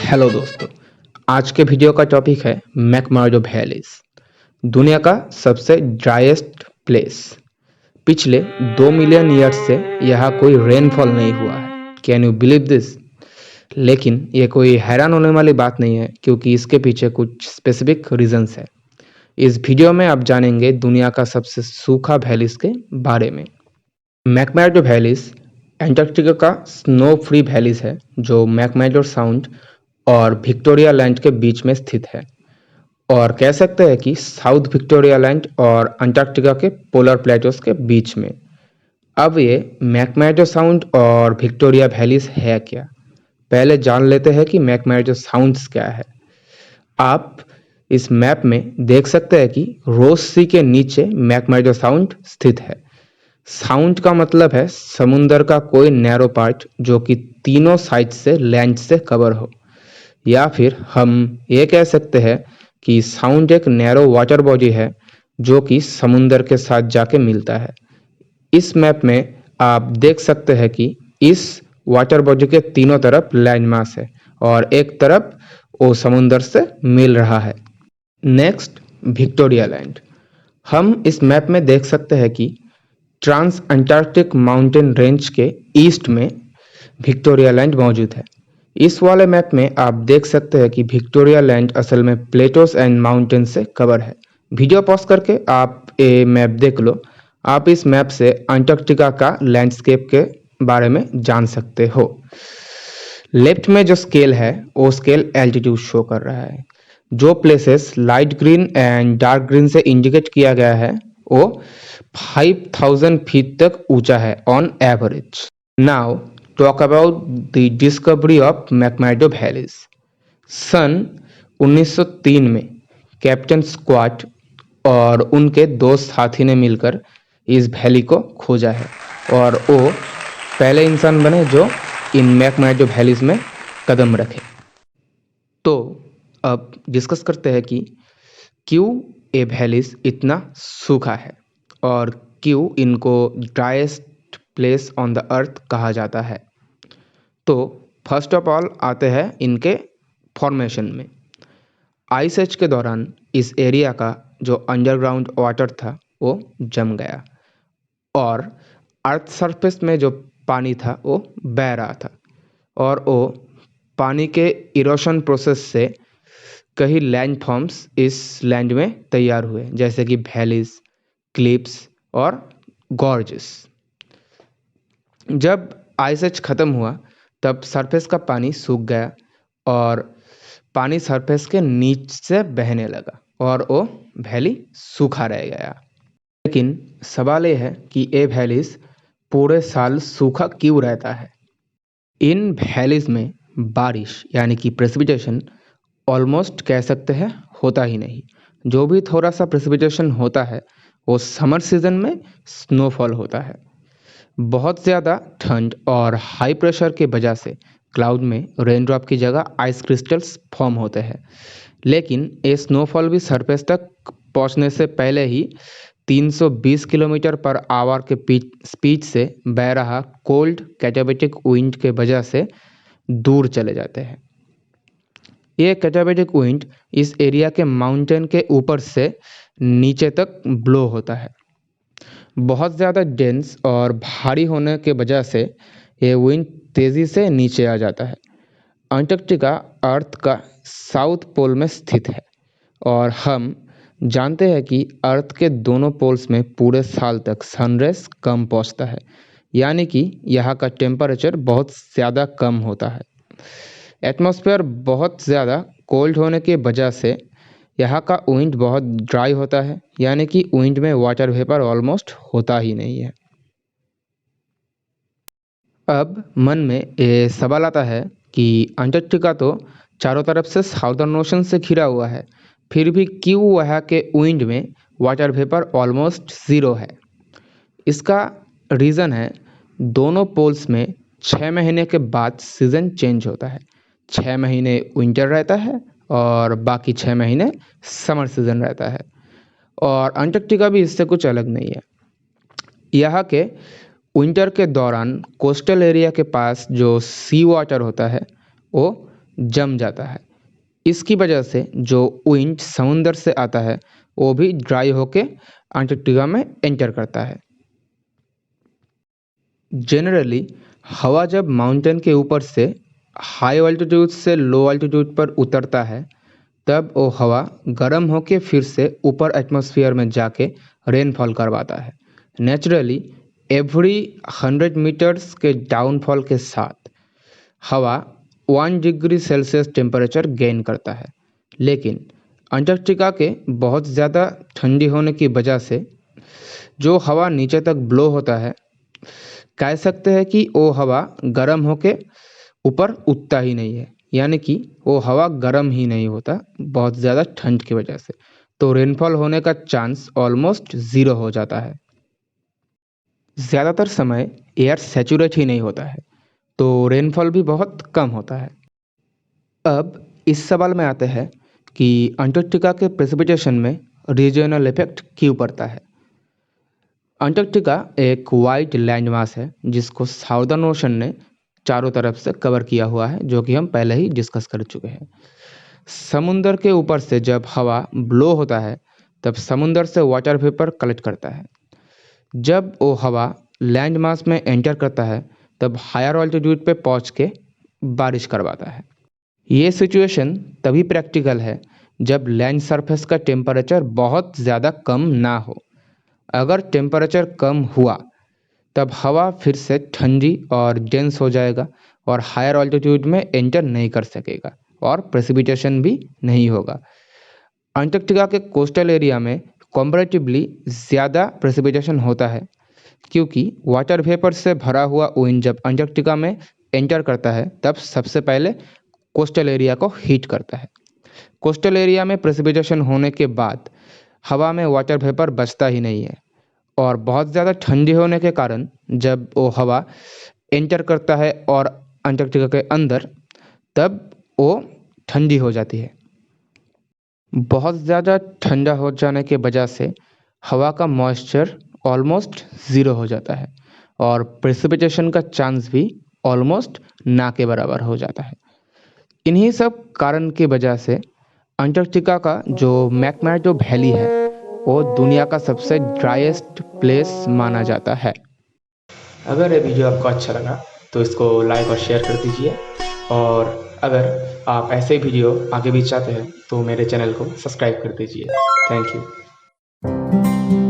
Hello दोस्तों। आज के वीडियो का टॉपिक है मैकमर्डो वैलीज, दुनिया का सबसे ड्राइएस्ट प्लेस। पिछले 2 मिलियन ईयर्स से यहाँ कोई रेनफॉल नहीं हुआ है। Can you believe this? लेकिन ये कोई हैरान होने वाली बात नहीं है, क्योंकि इसके पीछे कुछ स्पेसिफिक रीजंस है। इस वीडियो में आप जानेंगे दुनिया का सबसे सूखा वैलीज के बारे में। मैकमर्डो वैलीज एंटार्कटिका का स्नो फ्री वैलीज है, जो मैकमर्डो साउंड और विक्टोरिया लैंड के बीच में स्थित है, और कह सकते हैं कि साउथ विक्टोरिया लैंड और अंटार्कटिका के पोलर प्लेटोस के बीच में। अब ये मैकमर्डो साउंड और विक्टोरिया वैलीज है क्या? पहले जान लेते हैं कि मैकमर्डो साउंड्स क्या है। आप इस मैप में देख सकते हैं कि रोज सी के नीचे मैकमर्डो साउंड स्थित है। साउंड का मतलब है समुंदर का कोई नैरो पार्ट जो कि तीनों साइड से लैंड से कवर हो, या फिर हम ये कह सकते हैं कि साउंड एक नैरो वाटर बॉडी है जो कि समुंदर के साथ जाके मिलता है। इस मैप में आप देख सकते हैं कि इस वाटर बॉडी के तीनों तरफ लैंड मास है और एक तरफ वो समुंदर से मिल रहा है। Next, Victoria land. हम इस मैप में देख सकते हैं कि ट्रांस अंटार्कटिक माउंटेन रेंज के ईस्ट में विक्टोरिया लैंड मौजूद है। इस वाले मैप में आप देख सकते हैं कि विक्टोरिया लैंड असल में प्लेटोस एंड माउंटेन से कवर है। वीडियो पॉज करके आप ये मैप देख लो। आप इस मैप से अंटार्कटिका का लैंडस्केप के बारे में जान सकते हो। लेफ्ट में जो स्केल है वो स्केल एल्टीट्यूड शो कर रहा है। जो places light green and dark green से इंडिकेट किया गया है वो 5000 फीट तक ऊंचा है on average. Now talk about the discovery of McMurdo valleys. सन 1903 में कैप्टन स्कॉट और उनके दो साथी ने मिलकर इस वैली को खोजा है, और वो पहले इंसान बने जो इन मैकमर्डो वैलीज में कदम रखे। तो अब डिस्कस करते हैं कि क्यों ये वैलीज इतना सूखा है और क्यों इनको driest place on the earth कहा जाता है। तो फर्स्ट ऑफ ऑल आते हैं इनके फॉर्मेशन में। आइस एज के दौरान इस एरिया का जो अंडरग्राउंड वाटर था वो जम गया, और अर्थ सरफेस में जो पानी था वो बह रहा था, और वो पानी के इरोशन प्रोसेस से कई लैंड फॉर्म्स इस लैंड में तैयार हुए, जैसे कि वैलीज, क्लिप्स और गॉर्जेस। जब आइस एज खत्म हुआ तब सरफेस का पानी सूख गया और पानी सरफेस के नीचे से बहने लगा और वो वैली सूखा रह गया। लेकिन सवाल ये है कि ये वैलीज पूरे साल सूखा क्यों रहता है। इन वैलीज में बारिश यानी कि प्रेसिपिटेशन ऑलमोस्ट कह सकते हैं होता ही नहीं। जो भी थोड़ा सा प्रेसिपिटेशन होता है वो समर सीजन में स्नोफॉल होता है। बहुत ज़्यादा ठंड और हाई प्रेशर के वजह से क्लाउड में रेनड्रॉप की जगह आइस क्रिस्टल्स फॉर्म होते हैं, लेकिन ये स्नोफॉल भी सरफेस तक पहुंचने से पहले ही 320 किलोमीटर पर आवर के स्पीड से बह रहा कोल्ड कैटाबेटिक विंड के वजह से दूर चले जाते हैं। ये कैटाबेटिक विंड इस एरिया के माउंटेन के ऊपर से नीचे तक ब्लो होता है। बहुत ज़्यादा डेंस और भारी होने के वजह से ये विंड तेज़ी से नीचे आ जाता है। अंटार्कटिका अर्थ का साउथ पोल में स्थित है, और हम जानते हैं कि अर्थ के दोनों पोल्स में पूरे साल तक सनरेज कम पहुंचता है, यानी कि यहाँ का टेम्परेचर बहुत ज़्यादा कम होता है। एटमॉस्फेयर बहुत ज़्यादा कोल्ड होने की वजह से यहाँ का विंड बहुत ड्राई होता है, यानी कि विंड में वाटर वेपर ऑलमोस्ट होता ही नहीं है। अब मन में ये सवाल आता है कि अंटार्कटिका तो चारों तरफ से साउदर्न ओशन से घिरा हुआ है, फिर भी क्यों वहाँ के विंड में वाटर वेपर ऑलमोस्ट ज़ीरो है। इसका रीज़न है दोनों पोल्स में 6 महीने के बाद सीज़न चेंज होता है। 6 महीने विंटर रहता है और बाकी 6 महीने समर सीज़न रहता है, और अंटार्कटिका भी इससे कुछ अलग नहीं है। यहाँ के विंटर के दौरान कोस्टल एरिया के पास जो सी वाटर होता है वो जम जाता है। इसकी वजह से जो विंड समुंदर से आता है वो भी ड्राई होके अंटार्कटिका में एंटर करता है। जनरली हवा जब माउंटेन के ऊपर से हाई ऑल्टीट्यूड से लो ऑल्टीट्यूड पर उतरता है तब वो हवा गर्म होके फिर से ऊपर एटमॉस्फेयर में जाके रेनफॉल करवाता है। नेचुरली एवरी 100 मीटर्स के डाउनफॉल के साथ हवा 1 डिग्री सेल्सियस टेम्परेचर गेन करता है। लेकिन अंटार्कटिका के बहुत ज़्यादा ठंडी होने की वजह से जो हवा नीचे तक ब्लो होता है, कह सकते हैं कि वो हवा गर्म होके ऊपर उठता ही नहीं है, यानी कि वो हवा गर्म ही नहीं होता बहुत ज़्यादा ठंड की वजह से। तो रेनफॉल होने का चांस ऑलमोस्ट ज़ीरो हो जाता है। ज़्यादातर समय एयर सैचुरेट ही नहीं होता है, तो रेनफॉल भी बहुत कम होता है। अब इस सवाल में आते हैं कि अंटार्कटिका के प्रेसिपिटेशन में रीजनल इफेक्ट क्यों पड़ता है। अंटार्कटिका एक वाइड लैंड मास है जिसको साउदर्न ओशन ने चारों तरफ से कवर किया हुआ है, जो कि हम पहले ही डिस्कस कर चुके हैं। समुंदर के ऊपर से जब हवा ब्लो होता है तब समुंदर से वाटर वेपर कलेक्ट करता है। जब वो हवा लैंड मास में एंटर करता है तब हायर ऑल्टीट्यूड पे पहुंच के बारिश करवाता है। ये सिचुएशन तभी प्रैक्टिकल है जब लैंड सरफेस का टेम्परेचर बहुत ज़्यादा कम ना हो। अगर टेम्परेचर कम हुआ तब हवा फिर से ठंडी और डेंस हो जाएगा और हायर ऑल्टीट्यूड में एंटर नहीं कर सकेगा और प्रेसिपिटेशन भी नहीं होगा। अंटार्कटिका के कोस्टल एरिया में कंपैरेटिवली ज़्यादा प्रेसिपिटेशन होता है क्योंकि वाटर वेपर से भरा हुआ विंड जब अंटार्कटिका में एंटर करता है तब सबसे पहले कोस्टल एरिया को हीट करता है। कोस्टल एरिया में प्रेसिपिटेशन होने के बाद हवा में वाटर वेपर बचता ही नहीं है और बहुत ज़्यादा ठंडी होने के कारण जब वो हवा एंटर करता है और अंटार्कटिका के अंदर तब वो ठंडी हो जाती है। बहुत ज़्यादा ठंडा हो जाने के वजह से हवा का मॉइस्चर ऑलमोस्ट ज़ीरो हो जाता है और प्रेसिपिटेशन का चांस भी ऑलमोस्ट ना के बराबर हो जाता है। इन्हीं सब कारण की वजह से अंटार्कटिका का जो मैकमर्डो वैली है वो दुनिया का सबसे ड्राइएस्ट प्लेस माना जाता है। अगर ये वीडियो आपको अच्छा लगा तो इसको लाइक और शेयर कर दीजिए, और अगर आप ऐसे वीडियो आगे भी चाहते हैं तो मेरे चैनल को सब्सक्राइब कर दीजिए। Thank you.